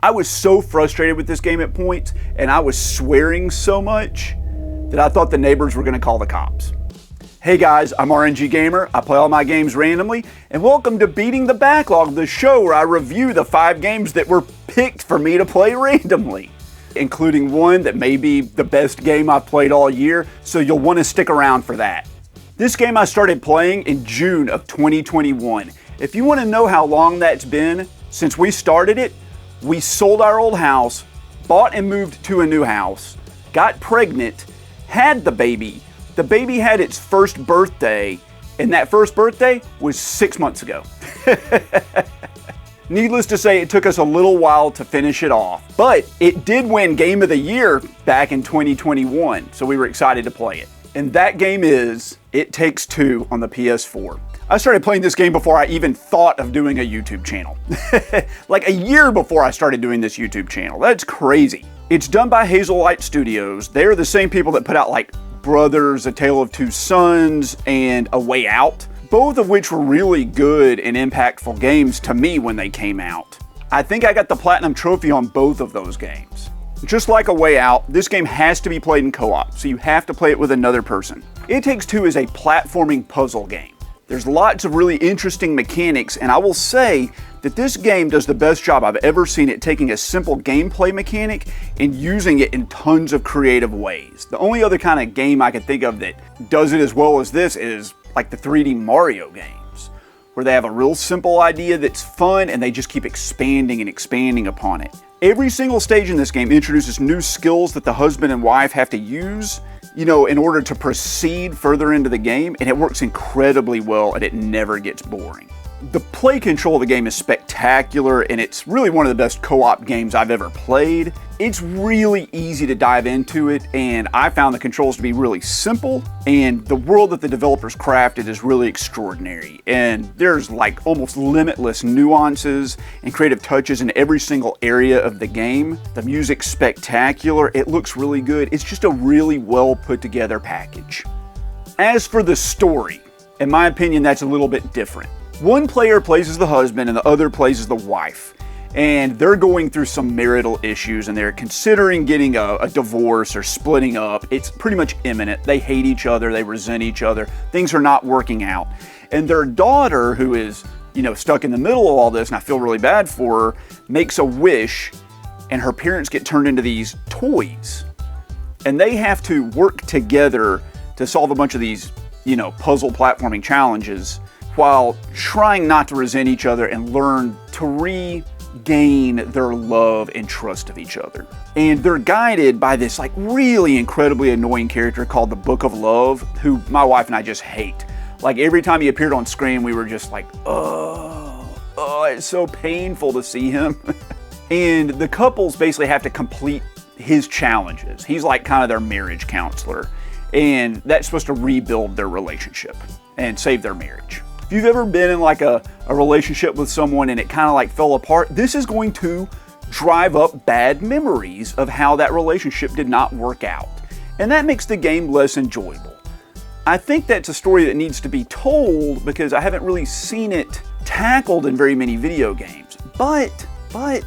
I was so frustrated with this game at points, and I was swearing so much that I thought the neighbors were gonna call the cops. Hey guys, I'm RNG Gamer. I play all my games randomly, and welcome to Beating the Backlog, the show where I review the 5 games that were picked for me to play randomly, including one that may be the best game I've played all year, so you'll want to stick around for that. This game I started playing in June of 2021. If you want to know how long that's been since we started it, we sold our old house, bought and moved to a new house, got pregnant, had the baby. The baby had its first birthday, and that first birthday was 6 months ago. Needless to say, it took us a little while to finish it off, but it did win Game of the Year back in 2021, so we were excited to play it. And that game is It Takes Two on the PS4. I started playing this game before I even thought of doing a YouTube channel. Like a year before I started doing this YouTube channel. That's crazy. It's done by Hazelight Studios. They're the same people that put out like Brothers, A Tale of Two Sons, and A Way Out, both of which were really good and impactful games to me when they came out. I think I got the Platinum Trophy on both of those games. Just like A Way Out, this game has to be played in co-op, so you have to play it with another person. It Takes Two is a platforming puzzle game. There's lots of really interesting mechanics, and I will say that this game does the best job I've ever seen at taking a simple gameplay mechanic and using it in tons of creative ways. The only other kind of game I can think of that does it as well as this is like the 3D Mario games, where they have a real simple idea that's fun and they just keep expanding and expanding upon it. Every single stage in this game introduces new skills that the husband and wife have to use, in order to proceed further into the game, and it works incredibly well and it never gets boring. The play control of the game is spectacular, and it's really one of the best co-op games I've ever played. It's really easy to dive into it, and I found the controls to be really simple, and the world that the developers crafted is really extraordinary. And there's like almost limitless nuances and creative touches in every single area of the game. The music's spectacular, it looks really good. It's just a really well put together package. As for the story, in my opinion, that's a little bit different. One player plays as the husband and the other plays as the wife. And they're going through some marital issues and they're considering getting a divorce or splitting up. It's pretty much imminent. They hate each other, they resent each other, things are not working out. And their daughter, who is, stuck in the middle of all this, and I feel really bad for her, makes a wish, and her parents get turned into these toys. And they have to work together to solve a bunch of these, puzzle platforming challenges, while trying not to resent each other and learn to regain their love and trust of each other. And they're guided by this really incredibly annoying character called the Book of Love, who my wife and I just hate. Like every time he appeared on screen, we were just like, oh, it's so painful to see him. And the couples basically have to complete his challenges. He's like kind of their marriage counselor, and that's supposed to rebuild their relationship and save their marriage. If you've ever been in like a relationship with someone and it kind of fell apart, this is going to drive up bad memories of how that relationship did not work out. And that makes the game less enjoyable. I think that's a story that needs to be told because I haven't really seen it tackled in very many video games. But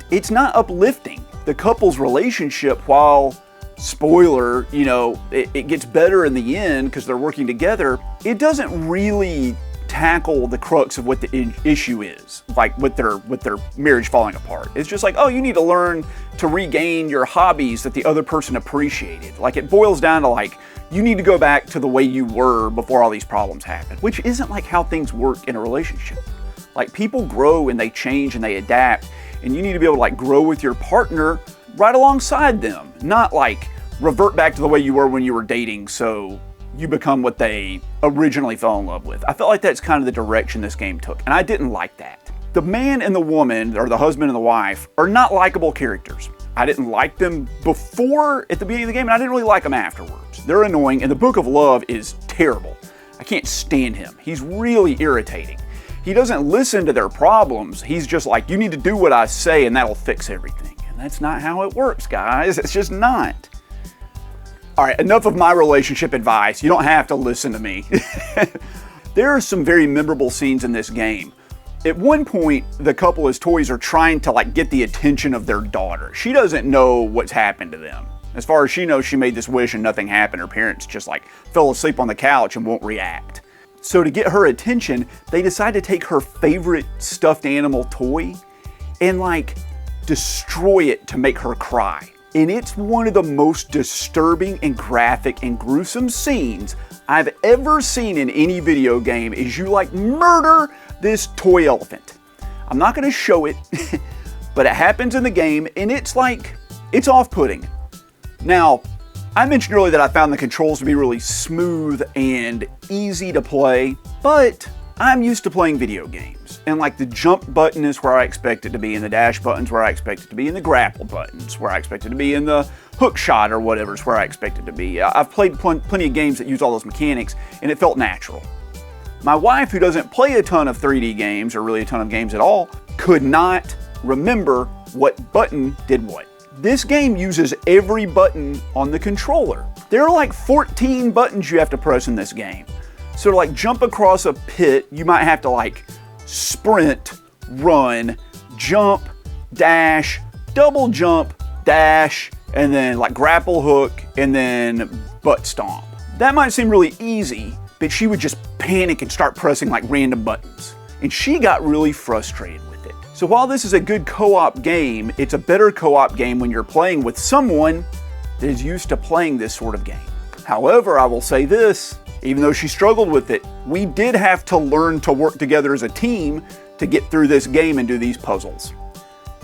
it's not uplifting. The couple's relationship, while, spoiler, it gets better in the end because they're working together, it doesn't really tackle the crux of what the issue is, like with their marriage falling apart. It's just like, oh, you need to learn to regain your hobbies that the other person appreciated. Like it boils down to you need to go back to the way you were before all these problems happened, which isn't like how things work in a relationship. Like people grow and they change and they adapt, and you need to be able to grow with your partner right alongside them, not revert back to the way you were when you were dating so you become what they originally fell in love with. I felt like that's kind of the direction this game took, and I didn't like that. The man and the woman, or the husband and the wife, are not likable characters. I didn't like them before at the beginning of the game, and I didn't really like them afterwards. They're annoying, and the Book of Love is terrible. I can't stand him. He's really irritating. He doesn't listen to their problems. He's just like, you need to do what I say and that'll fix everything. And that's not how it works, guys. It's just not. All right, enough of my relationship advice. You don't have to listen to me. There are some very memorable scenes in this game. At one point, the couple as toys are trying to like get the attention of their daughter. She doesn't know what's happened to them. As far as she knows, she made this wish and nothing happened. Her parents just like fell asleep on the couch and won't react. So to get her attention, they decide to take her favorite stuffed animal toy and like destroy it to make her cry. And it's one of the most disturbing and graphic and gruesome scenes I've ever seen in any video game is you like murder this toy elephant. I'm not gonna show it, but it happens in the game and it's off-putting. Now, I mentioned earlier that I found the controls to be really smooth and easy to play, but I'm used to playing video games. And like the jump button is where I expect it to be, and the dash button's where I expect it to be, and the grapple button's where I expect it to be, and the hook shot or whatever is where I expect it to be. I've played plenty of games that use all those mechanics, and it felt natural. My wife, who doesn't play a ton of 3D games, or really a ton of games at all, could not remember what button did what. This game uses every button on the controller. There are like 14 buttons you have to press in this game. So to like jump across a pit, you might have to like sprint, run, jump, dash, double jump, dash, and then like grapple hook, and then butt stomp. That might seem really easy, but she would just panic and start pressing like random buttons. And she got really frustrated with it. So while this is a good co-op game, it's a better co-op game when you're playing with someone that is used to playing this sort of game. However, I will say this, even though she struggled with it, we did have to learn to work together as a team to get through this game and do these puzzles.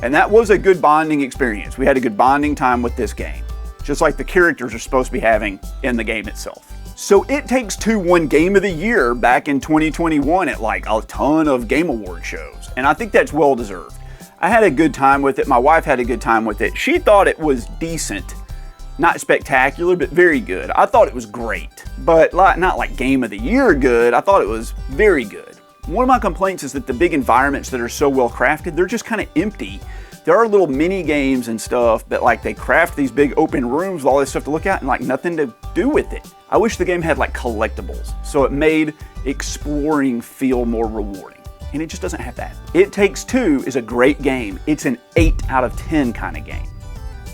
And that was a good bonding experience. We had a good bonding time with this game, just like the characters are supposed to be having in the game itself. So It Takes Two won Game of the Year back in 2021 at like a ton of game award shows. And I think that's well deserved. I had a good time with it. My wife had a good time with it. She thought it was decent. Not spectacular, but very good. I thought it was great, but not like Game of the Year good. I thought it was very good. One of my complaints is that the big environments that are so well crafted, they're just kind of empty. There are little mini games and stuff, but like they craft these big open rooms with all this stuff to look at and like nothing to do with it. I wish the game had like collectibles, so it made exploring feel more rewarding. And it just doesn't have that. It Takes Two is a great game. It's an 8 out of 10 kind of game.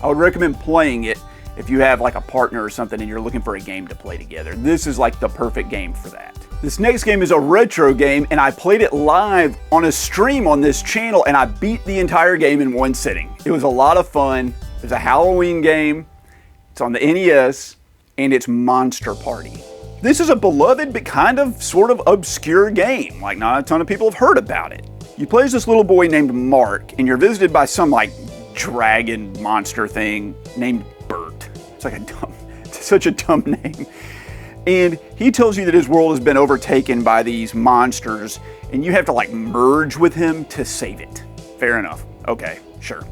I would recommend playing it if you have like a partner or something and you're looking for a game to play together. This is like the perfect game for that. This next game is a retro game, and I played it live on a stream on this channel, and I beat the entire game in one sitting. It was a lot of fun. It's a Halloween game. It's on the NES, and it's Monster Party. This is a beloved but kind of sort of obscure game. Like not a ton of people have heard about it. You play as this little boy named Mark, and you're visited by some like dragon monster thing named Bert. It's like it's such a dumb name. And he tells you that his world has been overtaken by these monsters, and you have to like merge with him to save it. Fair enough. Okay, sure.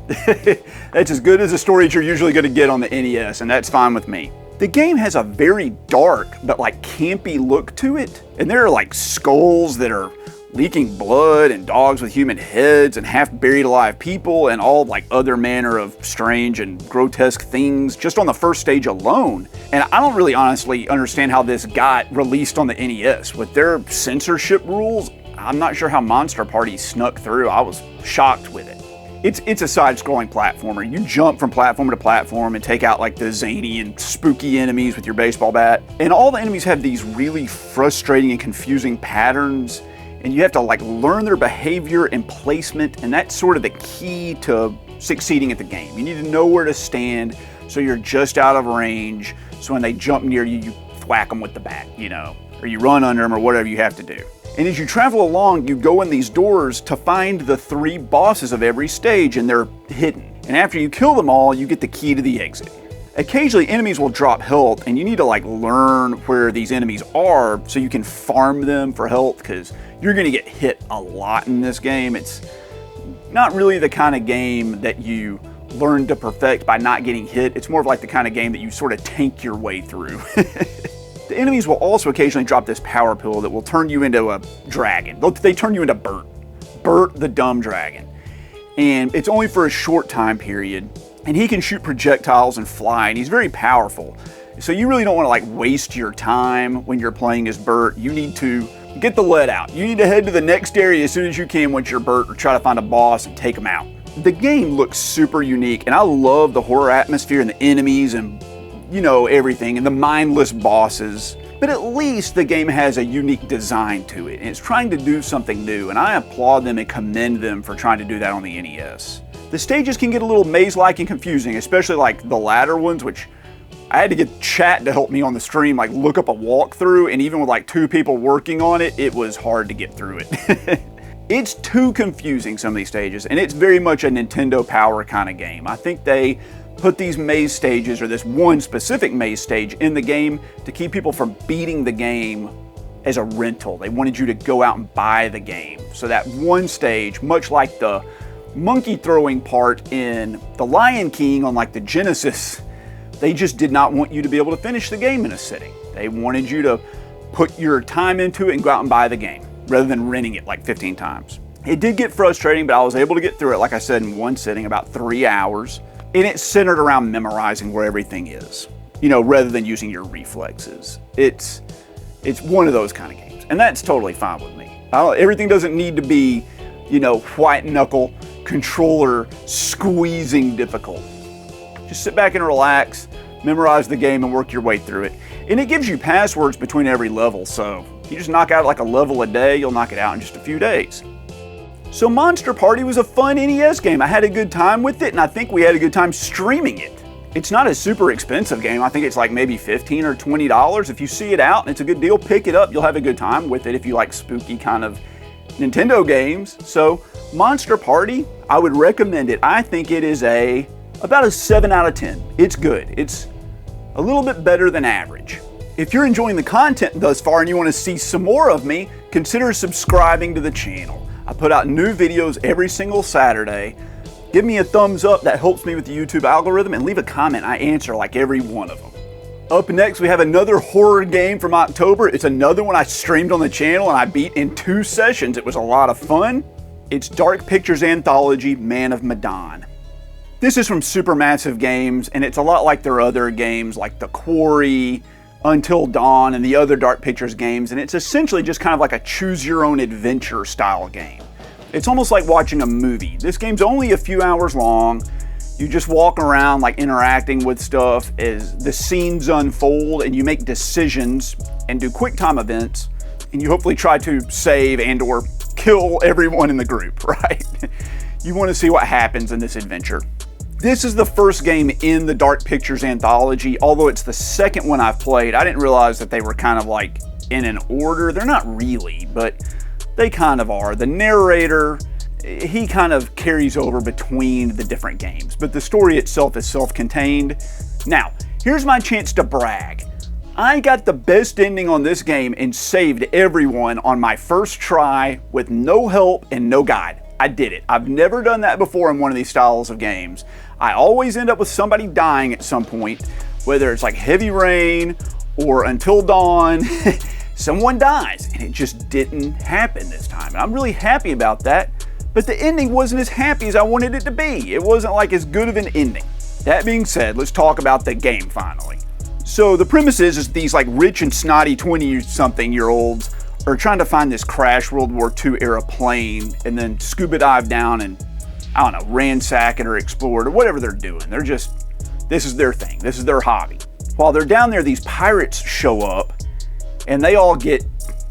That's as good as a story that you're usually going to get on the NES, and that's fine with me. The game has a very dark but like campy look to it, and there are like skulls that are leaking blood and dogs with human heads and half buried alive people and all like other manner of strange and grotesque things just on the first stage alone. And I don't really honestly understand how this got released on the NES. With their censorship rules, I'm not sure how Monster Party snuck through. I was shocked with it. It's a side-scrolling platformer. You jump from platform to platform and take out like the zany and spooky enemies with your baseball bat. And all the enemies have these really frustrating and confusing patterns, and you have to like learn their behavior and placement, and that's sort of the key to succeeding at the game. You need to know where to stand so you're just out of range, so when they jump near you, you thwack them with the bat, you know, or you run under them or whatever you have to do. And as you travel along, you go in these doors to find the 3 bosses of every stage, and they're hidden. And after you kill them all, you get the key to the exit. Occasionally enemies will drop health, and you need to like learn where these enemies are so you can farm them for health, because you're gonna get hit a lot in this game. It's not really the kind of game that you learn to perfect by not getting hit. It's more of like the kind of game that you sort of tank your way through. The enemies will also occasionally drop this power pill that will turn you into a dragon. They turn you into Bert. Bert the dumb dragon. And it's only for a short time period. And he can shoot projectiles and fly, and he's very powerful. So you really don't want to like waste your time when you're playing as Bert. You need to get the lead out. You need to head to the next area as soon as you can once you're burnt, or try to find a boss and take them out. The game looks super unique, and I love the horror atmosphere and the enemies and, you know, everything, and the mindless bosses. But at least the game has a unique design to it, and it's trying to do something new, and I applaud them and commend them for trying to do that on the NES. The stages can get a little maze-like and confusing, especially like the latter ones, which I had to get chat to help me on the stream, like look up a walkthrough, and even with like 2 people working on it, it was hard to get through it. It's too confusing, some of these stages, and it's very much a Nintendo Power kind of game. I think they put these maze stages, or this one specific maze stage, in the game to keep people from beating the game as a rental. They wanted you to go out and buy the game. So that one stage, much like the monkey throwing part in The Lion King on like the Genesis, they just did not want you to be able to finish the game in a sitting. They wanted you to put your time into it and go out and buy the game, rather than renting it like 15 times. It did get frustrating, but I was able to get through it, like I said, in one sitting, about 3 hours. And it's centered around memorizing where everything is, you know, rather than using your reflexes. It's one of those kind of games, and that's totally fine with me. Everything doesn't need to be, you know, white knuckle controller squeezing difficult. Just sit back and relax, memorize the game, and work your way through it. And it gives you passwords between every level, so you just knock out like a level a day, you'll knock it out in just a few days. So Monster Party was a fun NES game. I had a good time with it, and I think we had a good time streaming it. It's not a super expensive game. I think it's like maybe $15 or $20. If you see it out and it's a good deal, pick it up. You'll have a good time with it if you like spooky kind of Nintendo games. So Monster Party, I would recommend it. I think it is about a 7 out of 10. It's good. It's a little bit better than average. If you're enjoying the content thus far and you want to see some more of me, consider subscribing to the channel. I put out new videos every single Saturday. Give me a thumbs up, that helps me with the YouTube algorithm, and leave a comment. I answer like every one of them. Up next, we have another horror game from October. It's another one I streamed on the channel and I beat in 2 sessions. It was a lot of fun. It's Dark Pictures Anthology, Man of Medan. This is from Supermassive Games, and it's a lot like their other games like The Quarry, Until Dawn, and the other Dark Pictures games, and it's essentially just kind of like a choose-your-own-adventure style game. It's almost like watching a movie. This game's only a few hours long. You just walk around like interacting with stuff as the scenes unfold, and you make decisions and do quick time events, and you hopefully try to save and or kill everyone in the group, right? You want to see what happens in this adventure. This is the first game in the Dark Pictures Anthology, although it's the second one I've played. I didn't realize that they were kind of like in an order. They're not really, but they kind of are. The narrator, he kind of carries over between the different games, but the story itself is self-contained. Now, here's my chance to brag. I got the best ending on this game and saved everyone on my first try with no help and no guide. I did it. I've never done that before in one of these styles of games. I always end up with somebody dying at some point, whether it's like Heavy Rain or Until Dawn. Someone dies, and it just didn't happen this time. And I'm really happy about that, but the ending wasn't as happy as I wanted it to be. It wasn't like as good of an ending. That being said, let's talk about the game finally. So the premise is these like rich and snotty 20-something-year-olds are trying to find this crashed World War II era plane and then scuba dive down and, I don't know, ransack it or explore it or whatever they're doing. They're just, this is their thing. This is their hobby. While they're down there, these pirates show up and they all get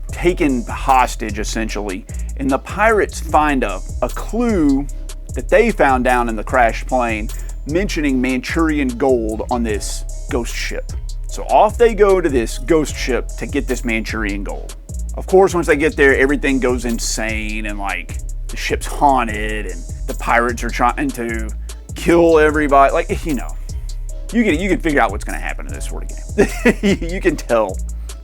taken hostage essentially. And the pirates find a clue that they found down in the crashed plane mentioning Manchurian gold on this ghost ship. So off they go to this ghost ship to get this Manchurian gold. Of course, once they get there, everything goes insane and like the ship's haunted and the pirates are trying to kill everybody. Like, you know, you can figure out what's going to happen in this sort of game. You can tell.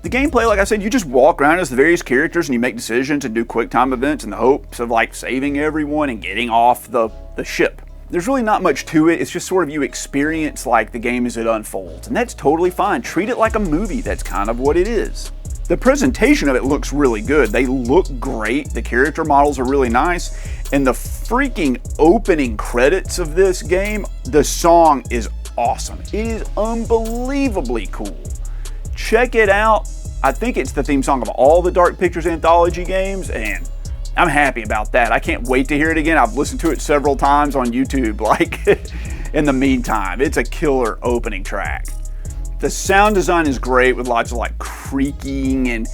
The gameplay, like I said, you just walk around as the various characters and you make decisions and do quick time events in the hopes of like saving everyone and getting off the ship. There's really not much to it. It's just sort of you experience like the game as it unfolds, and that's totally fine. Treat it like a movie. That's kind of what it is. The presentation of it looks really good. They look great. The character models are really nice. And the freaking opening credits of this game, the song is awesome. It is unbelievably cool. Check it out. I think it's the theme song of all the Dark Pictures anthology games, and I'm happy about that. I can't wait to hear it again. I've listened to it several times on YouTube, like in the meantime. It's a killer opening track. The sound design is great with lots of like creaking and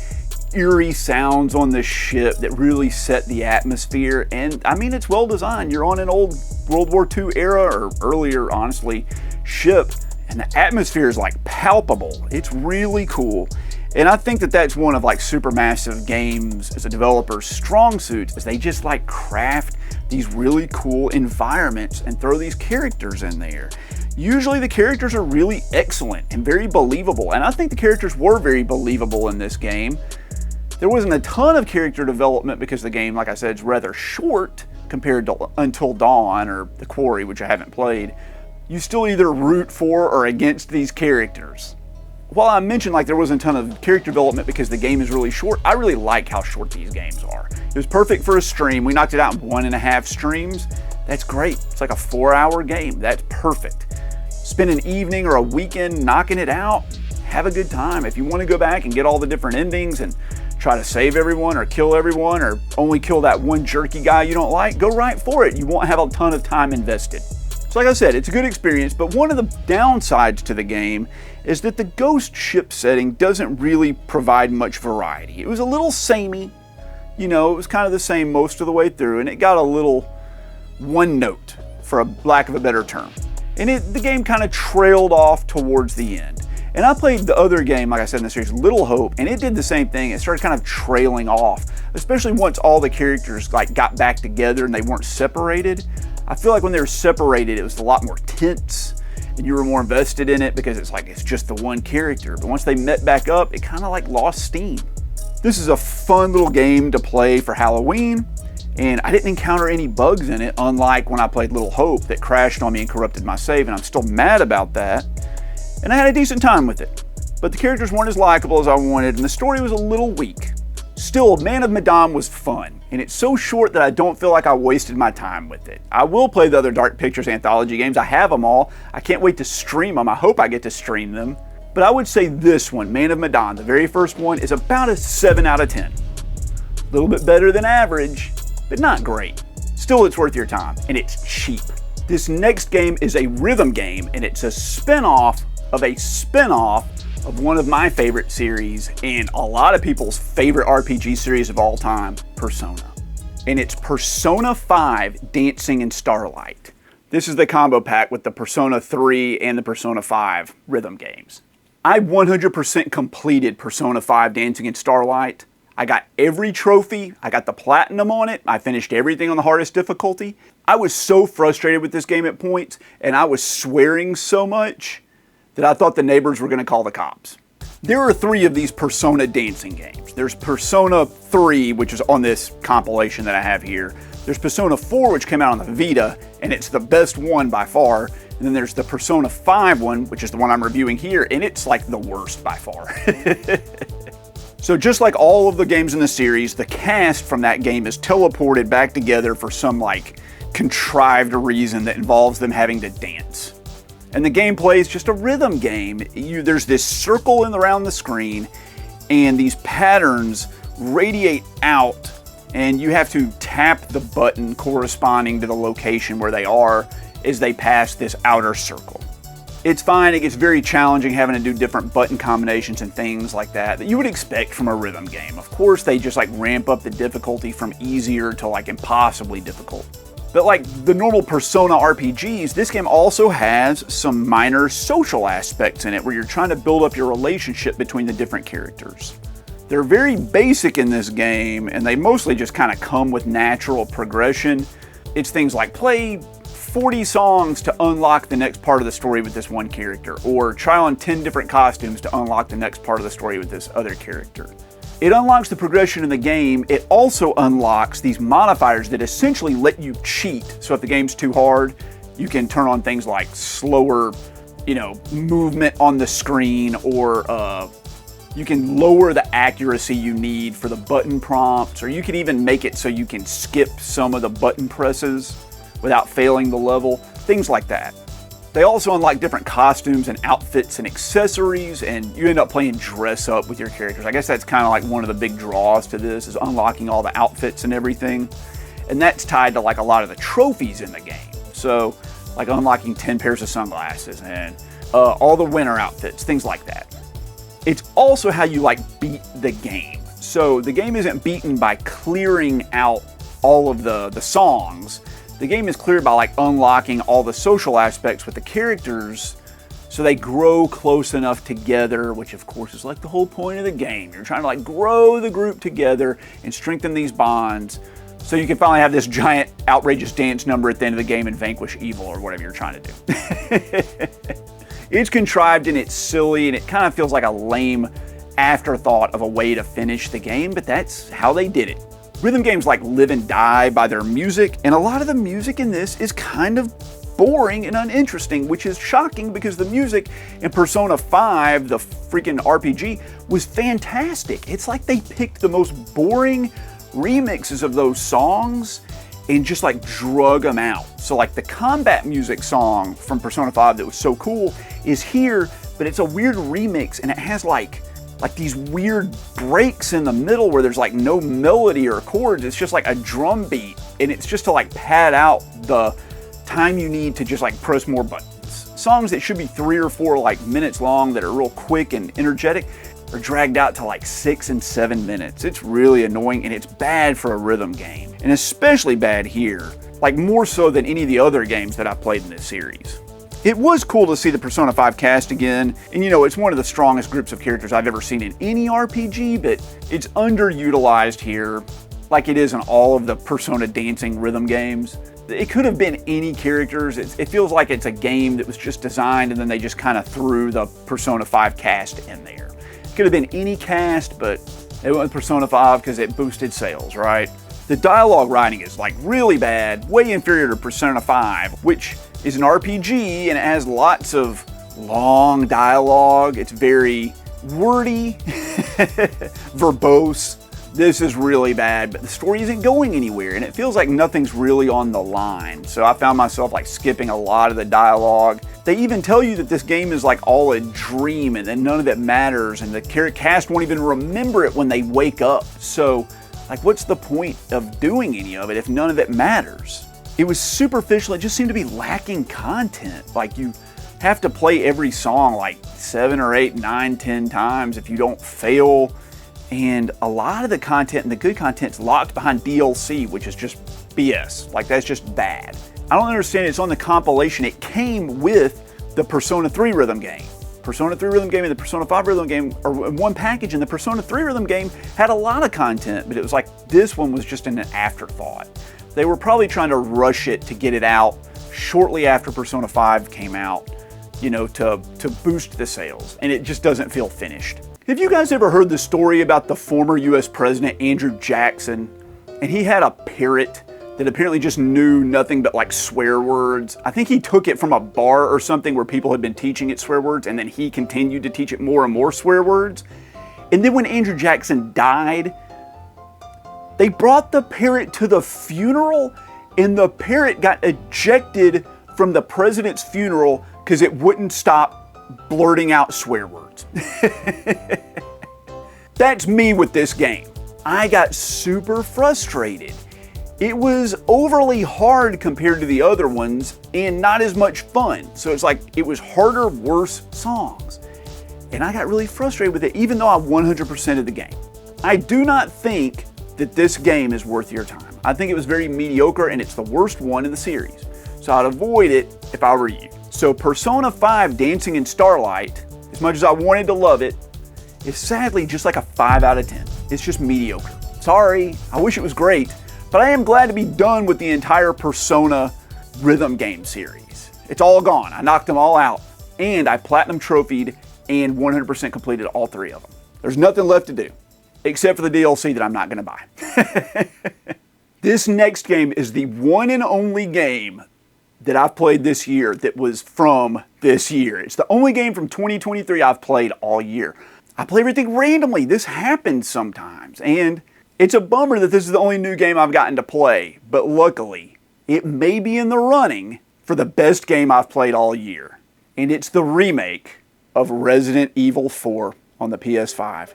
eerie sounds on the ship that really set the atmosphere. And I mean, it's well designed. You're on an old World War II era or earlier, honestly, ship, and the atmosphere is like palpable. It's really cool. And I think that that's one of like Supermassive Games as a developer's strong suits, is they just like craft these really cool environments and throw these characters in there. Usually the characters are really excellent and very believable, and I think the characters were very believable in this game. There wasn't a ton of character development because the game, like I said, is rather short compared to Until Dawn or The Quarry, which I haven't played. You still either root for or against these characters. While I mentioned like there wasn't a ton of character development because the game is really short, I really like how short these games are. It was perfect for a stream. We knocked it out in 1.5 streams. That's great. It's like a 4-hour game. That's perfect. Spend an evening or a weekend knocking it out. Have a good time. If you want to go back and get all the different endings and try to save everyone or kill everyone or only kill that one jerky guy you don't like, go right for it. You won't have a ton of time invested. So like I said, it's a good experience, but one of the downsides to the game is that the ghost ship setting doesn't really provide much variety. It was a little samey, you know, it was kind of the same most of the way through, and it got a little one note, for a lack of a better term. And the game kind of trailed off towards the end. And I played the other game, like I said in the series, Little Hope, and it did the same thing. It started kind of trailing off, especially once all the characters like got back together and they weren't separated. I feel like when they were separated, it was a lot more tense and you were more invested in it because it's like it's just the one character. But once they met back up, it kind of like lost steam. This is a fun little game to play for Halloween, and I didn't encounter any bugs in it, unlike when I played Little Hope that crashed on me and corrupted my save, and I'm still mad about that. And I had a decent time with it. But the characters weren't as likable as I wanted, and the story was a little weak. Still, Man of Medan was fun, and it's so short that I don't feel like I wasted my time with it. I will play the other Dark Pictures anthology games. I have them all. I can't wait to stream them. I hope I get to stream them. But I would say this one, Man of Medan, the very first one, is about a 7 out of 10. A little bit better than average, but not great. Still, it's worth your time, and it's cheap. This next game is a rhythm game, and it's a spin-off of a spin-off of one of my favorite series and a lot of people's favorite RPG series of all time, Persona. And it's Persona 5 Dancing in Starlight. This is the combo pack with the Persona 3 and the Persona 5 rhythm games. I 100% completed Persona 5 Dancing in Starlight. I got every trophy, I got the platinum on it, I finished everything on the hardest difficulty. I was so frustrated with this game at points, and I was swearing so much that I thought the neighbors were going to call the cops. There are 3 of these Persona dancing games. There's Persona 3, which is on this compilation that I have here. There's Persona 4, which came out on the Vita, and it's the best one by far. And then there's the Persona 5 one, which is the one I'm reviewing here, and it's like the worst by far. So just like all of the games in the series, the cast from that game is teleported back together for some like contrived reason that involves them having to dance. And the gameplay is just a rhythm game. There's this circle around the screen, and these patterns radiate out, and you have to tap the button corresponding to the location where they are as they pass this outer circle. It's fine, it gets very challenging having to do different button combinations and things like that you would expect from a rhythm game. Of course, they just like ramp up the difficulty from easier to like impossibly difficult. But like the normal Persona RPGs, this game also has some minor social aspects in it where you're trying to build up your relationship between the different characters. They're very basic in this game, and they mostly just kind of come with natural progression. It's things like play 40 songs to unlock the next part of the story with this one character, or try on 10 different costumes to unlock the next part of the story with this other character. It unlocks the progression in the game. It also unlocks these modifiers that essentially let you cheat. So if the game's too hard, you can turn on things like slower, movement on the screen, or you can lower the accuracy you need for the button prompts, or you can even make it so you can skip some of the button presses without failing the level, things like that. They also unlock different costumes and outfits and accessories, and you end up playing dress up with your characters. I guess that's kind of like one of the big draws to this, is unlocking all the outfits and everything. And that's tied to like a lot of the trophies in the game. So like unlocking 10 pairs of sunglasses and all the winter outfits, things like that. It's also how you like beat the game. So the game isn't beaten by clearing out all of the songs. The game is cleared by like unlocking all the social aspects with the characters so they grow close enough together, which of course is like the whole point of the game. You're trying to like grow the group together and strengthen these bonds so you can finally have this giant outrageous dance number at the end of the game and vanquish evil or whatever you're trying to do. It's contrived and it's silly and it kind of feels like a lame afterthought of a way to finish the game, but that's how they did it. Rhythm games like live and die by their music, and a lot of the music in this is kind of boring and uninteresting, which is shocking because the music in Persona 5, the freaking RPG, was fantastic. It's like they picked the most boring remixes of those songs and just like drug them out. So like the combat music song from Persona 5 that was so cool is here, but it's a weird remix and it has like these weird breaks in the middle where there's like no melody or chords. It's just like a drum beat, and it's just to like pad out the time you need to just like press more buttons. Songs that should be 3 or 4 like minutes long that are real quick and energetic are dragged out to like 6 and 7 minutes. It's really annoying and it's bad for a rhythm game, and especially bad here, like more so than any of the other games that I've played in this series. It was cool to see the Persona 5 cast again, and you know, it's one of the strongest groups of characters I've ever seen in any RPG, but it's underutilized here, like it is in all of the Persona dancing rhythm games. It could have been any characters. It feels like it's a game that was just designed and then they just kind of threw the Persona 5 cast in there. It could have been any cast, but they went with Persona 5 because it boosted sales, right? The dialogue writing is like really bad, way inferior to Persona 5, which is an RPG and it has lots of long dialogue. It's very wordy, verbose. This is really bad, but the story isn't going anywhere and it feels like nothing's really on the line. So I found myself like skipping a lot of the dialogue. They even tell you that this game is like all a dream and that none of it matters, and the cast won't even remember it when they wake up. So like, what's the point of doing any of it if none of it matters? It was superficial. It just seemed to be lacking content. Like, you have to play every song like 7 or 8, 9, 10 times if you don't fail. And a lot of the content and the good content's locked behind DLC, which is just BS. Like, that's just bad. I don't understand. It's on the compilation. It came with the Persona 3 rhythm game. Persona 3 rhythm game and the Persona 5 rhythm game are in one package, and the Persona 3 rhythm game had a lot of content, but it was like this one was just an afterthought. They were probably trying to rush it to get it out shortly after Persona 5 came out, you know, to boost the sales, and it just doesn't feel finished. Have you guys ever heard the story about the former US President Andrew Jackson? And he had a parrot that apparently just knew nothing but like swear words. I think he took it from a bar or something where people had been teaching it swear words, and then he continued to teach it more and more swear words. And then when Andrew Jackson died, they brought the parrot to the funeral, and the parrot got ejected from the president's funeral because it wouldn't stop blurting out swear words. That's me with this game. I got super frustrated. It was overly hard compared to the other ones and not as much fun. So it's like it was harder, worse songs. And I got really frustrated with it, even though I 100%ed the game. I do not think that this game is worth your time. I think it was very mediocre and it's the worst one in the series. So I'd avoid it if I were you. So Persona 5 Dancing in Starlight, as much as I wanted to love it, is sadly just like a 5 out of 10. It's just mediocre. Sorry, I wish it was great, but I am glad to be done with the entire Persona rhythm game series. It's all gone. I knocked them all out, and I platinum trophied and 100% completed all 3 of them. There's nothing left to do, except for the DLC that I'm not going to buy. This next game is the one and only game that I've played this year that was from this year. It's the only game from 2023 I've played all year. I play everything randomly. This happens sometimes, and it's a bummer that this is the only new game I've gotten to play, but luckily, it may be in the running for the best game I've played all year. And it's the remake of Resident Evil 4 on the PS5.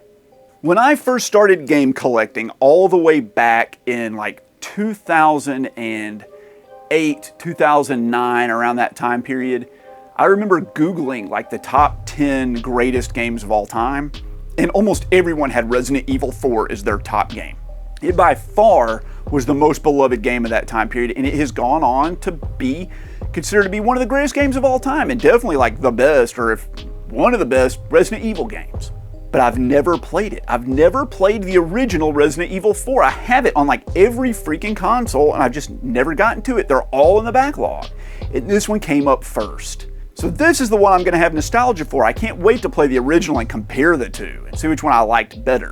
When I first started game collecting all the way back in like 2008, 2009, around that time period, I remember Googling like the top 10 greatest games of all time, and almost everyone had Resident Evil 4 as their top game. It by far was the most beloved game of that time period, and it has gone on to be considered to be one of the greatest games of all time, and definitely like the best, or if one of the best Resident Evil games. But I've never played it. I've never played the original Resident Evil 4. I have it on like every freaking console, and I've just never gotten to it. They're all in the backlog. And this one came up first. So this is the one I'm going to have nostalgia for. I can't wait to play the original and compare the two and see which one I liked better.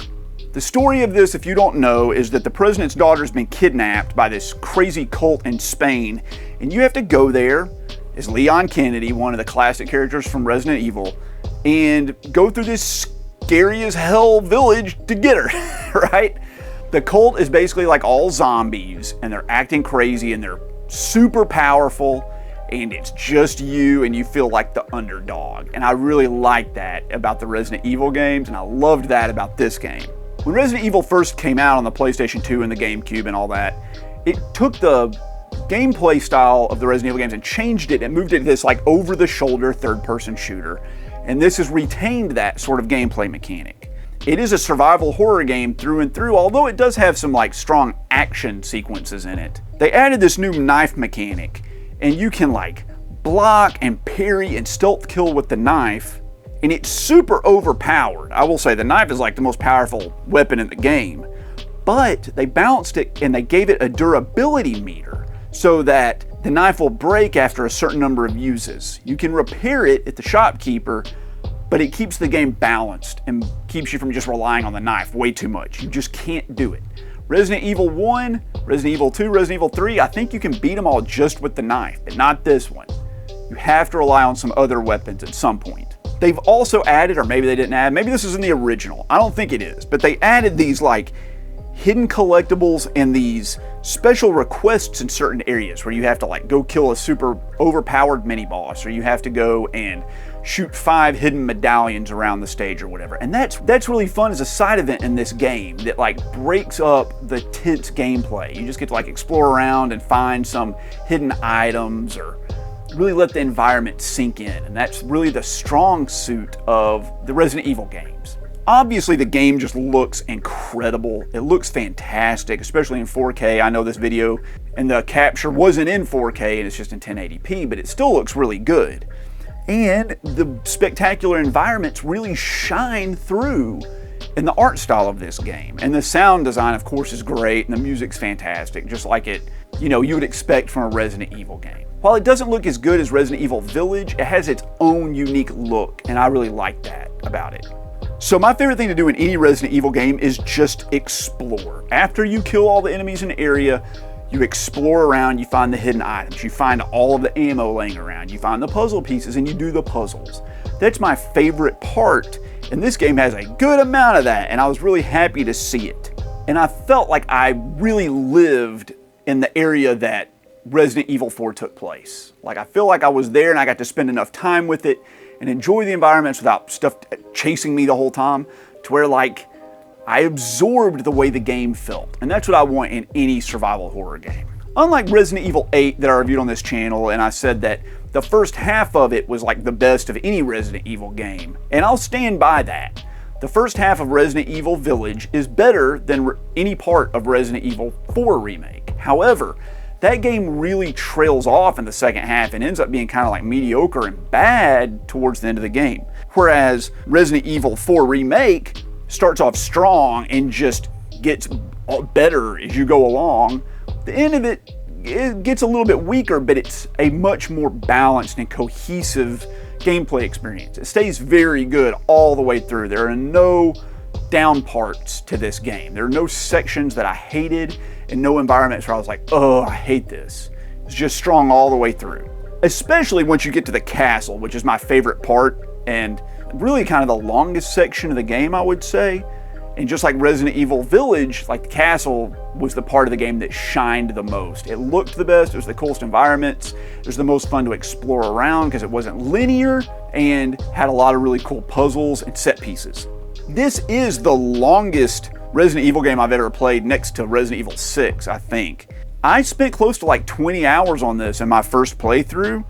The story of this, if you don't know, is that the president's daughter's been kidnapped by this crazy cult in Spain, and you have to go there as Leon Kennedy, one of the classic characters from Resident Evil, and go through this scary as hell village to get her, right? The cult is basically like all zombies, and they're acting crazy, and they're super powerful, and it's just you, and you feel like the underdog. And I really like that about the Resident Evil games, and I loved that about this game. When Resident Evil first came out on the PlayStation 2 and the GameCube and all that, it took the gameplay style of the Resident Evil games and changed it and moved it to this like over-the-shoulder third-person shooter. And this has retained that sort of gameplay mechanic. It is a survival horror game through and through, although it does have some like strong action sequences in it. They added this new knife mechanic, and you can like block and parry and stealth kill with the knife, and it's super overpowered. I will say the knife is like the most powerful weapon in the game, but they balanced it and they gave it a durability meter so that the knife will break after a certain number of uses. You can repair it at the shopkeeper, but it keeps the game balanced and keeps you from just relying on the knife way too much. You just can't do it. Resident Evil 1, Resident Evil 2, Resident Evil 3, I think you can beat them all just with the knife, but not this one. You have to rely on some other weapons at some point. They've also added, or maybe they didn't add, maybe this is in the original, I don't think it is, but they added these like hidden collectibles and these special requests in certain areas where you have to like go kill a super overpowered mini boss, or you have to go and shoot 5 hidden medallions around the stage or whatever. And that's really fun as a side event in this game that like breaks up the tense gameplay. You just get to like explore around and find some hidden items, or really let the environment sink in. And that's really the strong suit of the Resident Evil games. Obviously the game just looks incredible. It looks fantastic, especially in 4K. I know this video and the capture wasn't in 4K and it's just in 1080p, but it still looks really good. And the spectacular environments really shine through in the art style of this game. And the sound design, of course, is great, and the music's fantastic, just like it, you would expect from a Resident Evil game. While it doesn't look as good as Resident Evil Village, it has its own unique look, and I really like that about it. So my favorite thing to do in any Resident Evil game is just explore. After you kill all the enemies in an area, you explore around, you find the hidden items, you find all of the ammo laying around, you find the puzzle pieces, and you do the puzzles. That's my favorite part, and this game has a good amount of that, and I was really happy to see it. And I felt like I really lived in the area that Resident Evil 4 took place. Like, I feel like I was there and I got to spend enough time with it and enjoy the environments without stuff chasing me the whole time, to where like I absorbed the way the game felt. And that's what I want in any survival horror game. Unlike Resident Evil 8 that I reviewed on this channel, and I said that the first half of it was like the best of any Resident Evil game, and I'll stand by that. The first half of Resident Evil Village is better than any part of Resident Evil 4 Remake. However, that game really trails off in the second half and ends up being kind of like mediocre and bad towards the end of the game. Whereas Resident Evil 4 Remake starts off strong and just gets better as you go along. The end of it gets a little bit weaker, but it's a much more balanced and cohesive gameplay experience. It stays very good all the way through. There are no down parts to this game. There are no sections that I hated and no environments where I was like, oh, I hate this. It's just strong all the way through. Especially once you get to the castle, which is my favorite part and really kind of the longest section of the game, I would say. And just like Resident Evil Village, like the castle was the part of the game that shined the most. It looked the best, it was the coolest environments, it was the most fun to explore around because it wasn't linear and had a lot of really cool puzzles and set pieces. This is the longest Resident Evil game I've ever played, next to Resident Evil 6, I think. I spent close to like 20 hours on this in my first playthrough,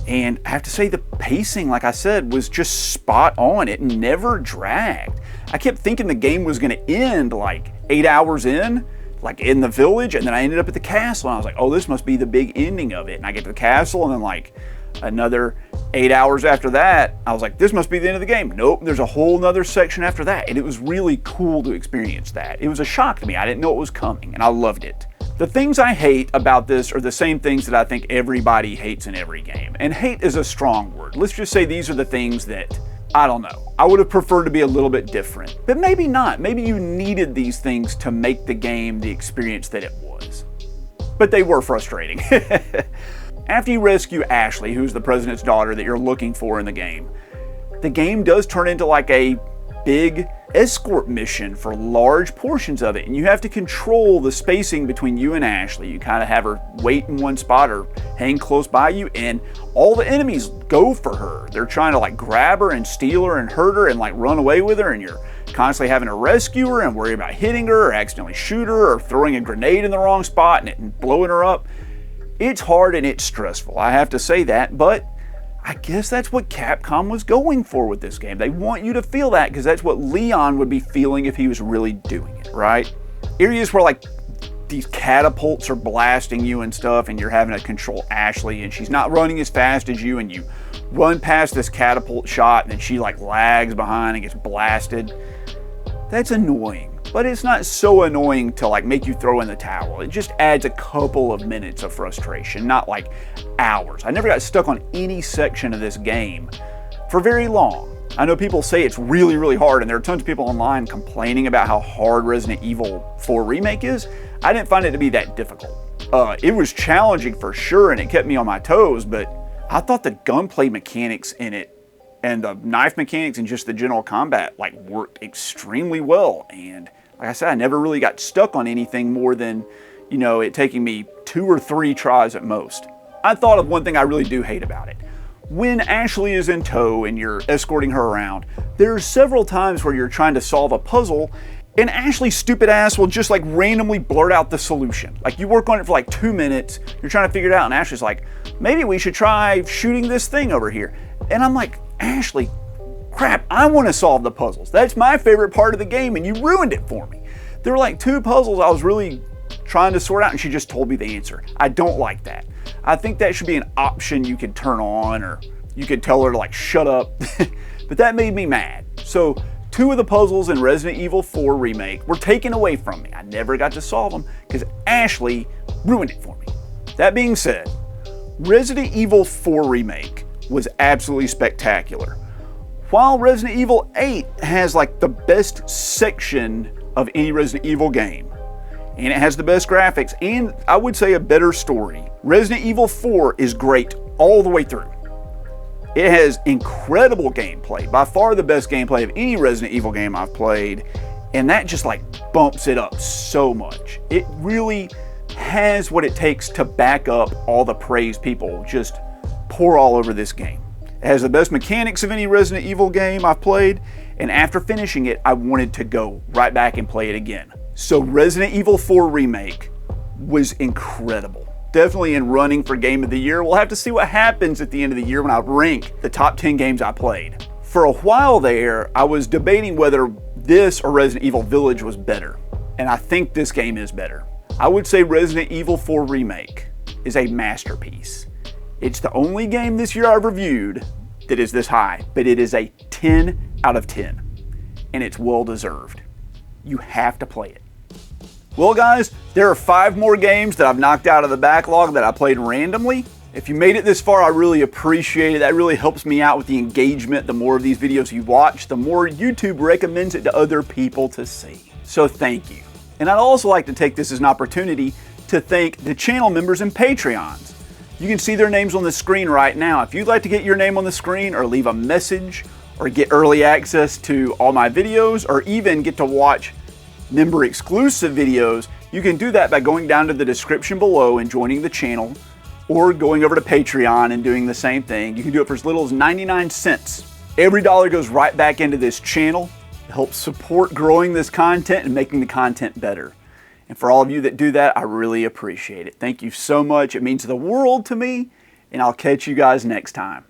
and I have to say the pacing, like I said, was just spot on. It never dragged. I kept thinking the game was gonna end like 8 hours in, like in the village, and then I ended up at the castle, and I was like, oh, this must be the big ending of it. And I get to the castle, and then like another 8 hours after that, I was like, this must be the end of the game. Nope, there's a whole nother section after that, and it was really cool to experience that. It was a shock to me. I didn't know it was coming, and I loved it. The things I hate about this are the same things that I think everybody hates in every game. And hate is a strong word. Let's just say these are the things that, I don't know, I would have preferred to be a little bit different. But maybe not. Maybe you needed these things to make the game the experience that it was. But they were frustrating. After you rescue Ashley, who's the president's daughter that you're looking for in the game does turn into like a big escort mission for large portions of it, and you have to control the spacing between you and Ashley. You kind of have her wait in one spot or hang close by you, and all the enemies go for her. They're trying to like grab her and steal her and hurt her and like run away with her, and you're constantly having to rescue her and worry about hitting her or accidentally shoot her or throwing a grenade in the wrong spot and blowing her up. It's hard and it's stressful, I have to say that, but I guess that's what Capcom was going for with this game. They want you to feel that because that's what Leon would be feeling if he was really doing it, right? Areas where like these catapults are blasting you and stuff, and you're having to control Ashley, and she's not running as fast as you, and you run past this catapult shot, and then she like lags behind and gets blasted. That's annoying. But it's not so annoying to like make you throw in the towel. It just adds a couple of minutes of frustration, not like hours. I never got stuck on any section of this game for very long. I know people say it's really, really hard, and there are tons of people online complaining about how hard Resident Evil 4 Remake is. I didn't find it to be that difficult. It was challenging for sure, and it kept me on my toes, but I thought the gunplay mechanics in it and the knife mechanics and just the general combat like worked extremely well. And like I said, I never really got stuck on anything more than, you know, it taking me 2 or 3 tries at most. I thought of one thing I really do hate about it. When Ashley is in tow and you're escorting her around, there's several times where you're trying to solve a puzzle and Ashley's stupid ass will just like randomly blurt out the solution. Like you work on it for like 2 minutes, you're trying to figure it out, and Ashley's like, maybe we should try shooting this thing over here. And I'm like, Ashley, crap, I want to solve the puzzles. That's my favorite part of the game, and you ruined it for me. There were like 2 puzzles I was really trying to sort out, and she just told me the answer. I don't like that. I think that should be an option you could turn on, or you could tell her to like shut up. But that made me mad. So 2 of the puzzles in Resident Evil 4 Remake were taken away from me. I never got to solve them because Ashley ruined it for me. That being said, Resident Evil 4 Remake was absolutely spectacular. While Resident Evil 8 has like the best section of any Resident Evil game, and it has the best graphics, and I would say a better story, Resident Evil 4 is great all the way through. It has incredible gameplay, by far the best gameplay of any Resident Evil game I've played, and that just like bumps it up so much. It really has what it takes to back up all the praise people just pour all over this game. It has the best mechanics of any Resident Evil game I've played, and after finishing it, I wanted to go right back and play it again. So Resident Evil 4 Remake was incredible. Definitely in running for Game of the Year. We'll have to see what happens at the end of the year when I rank the top 10 games I played. For a while there, I was debating whether this or Resident Evil Village was better, and I think this game is better. I would say Resident Evil 4 Remake is a masterpiece. It's the only game this year I've reviewed that is this high, but it is a 10 out of 10, and it's well deserved. You have to play it. Well guys, there are 5 more games that I've knocked out of the backlog that I played randomly. If you made it this far, I really appreciate it. That really helps me out with the engagement. The more of these videos you watch, the more YouTube recommends it to other people to see. So thank you. And I'd also like to take this as an opportunity to thank the channel members and Patreons. You can see their names on the screen right now. If you'd like to get your name on the screen or leave a message or get early access to all my videos, or even get to watch member exclusive videos, you can do that by going down to the description below and joining the channel, or going over to Patreon and doing the same thing. You can do it for as little as 99 cents. Every dollar goes right back into this channel. It helps support growing this content and making the content better. And for all of you that do that, I really appreciate it. Thank you so much. It means the world to me, and I'll catch you guys next time.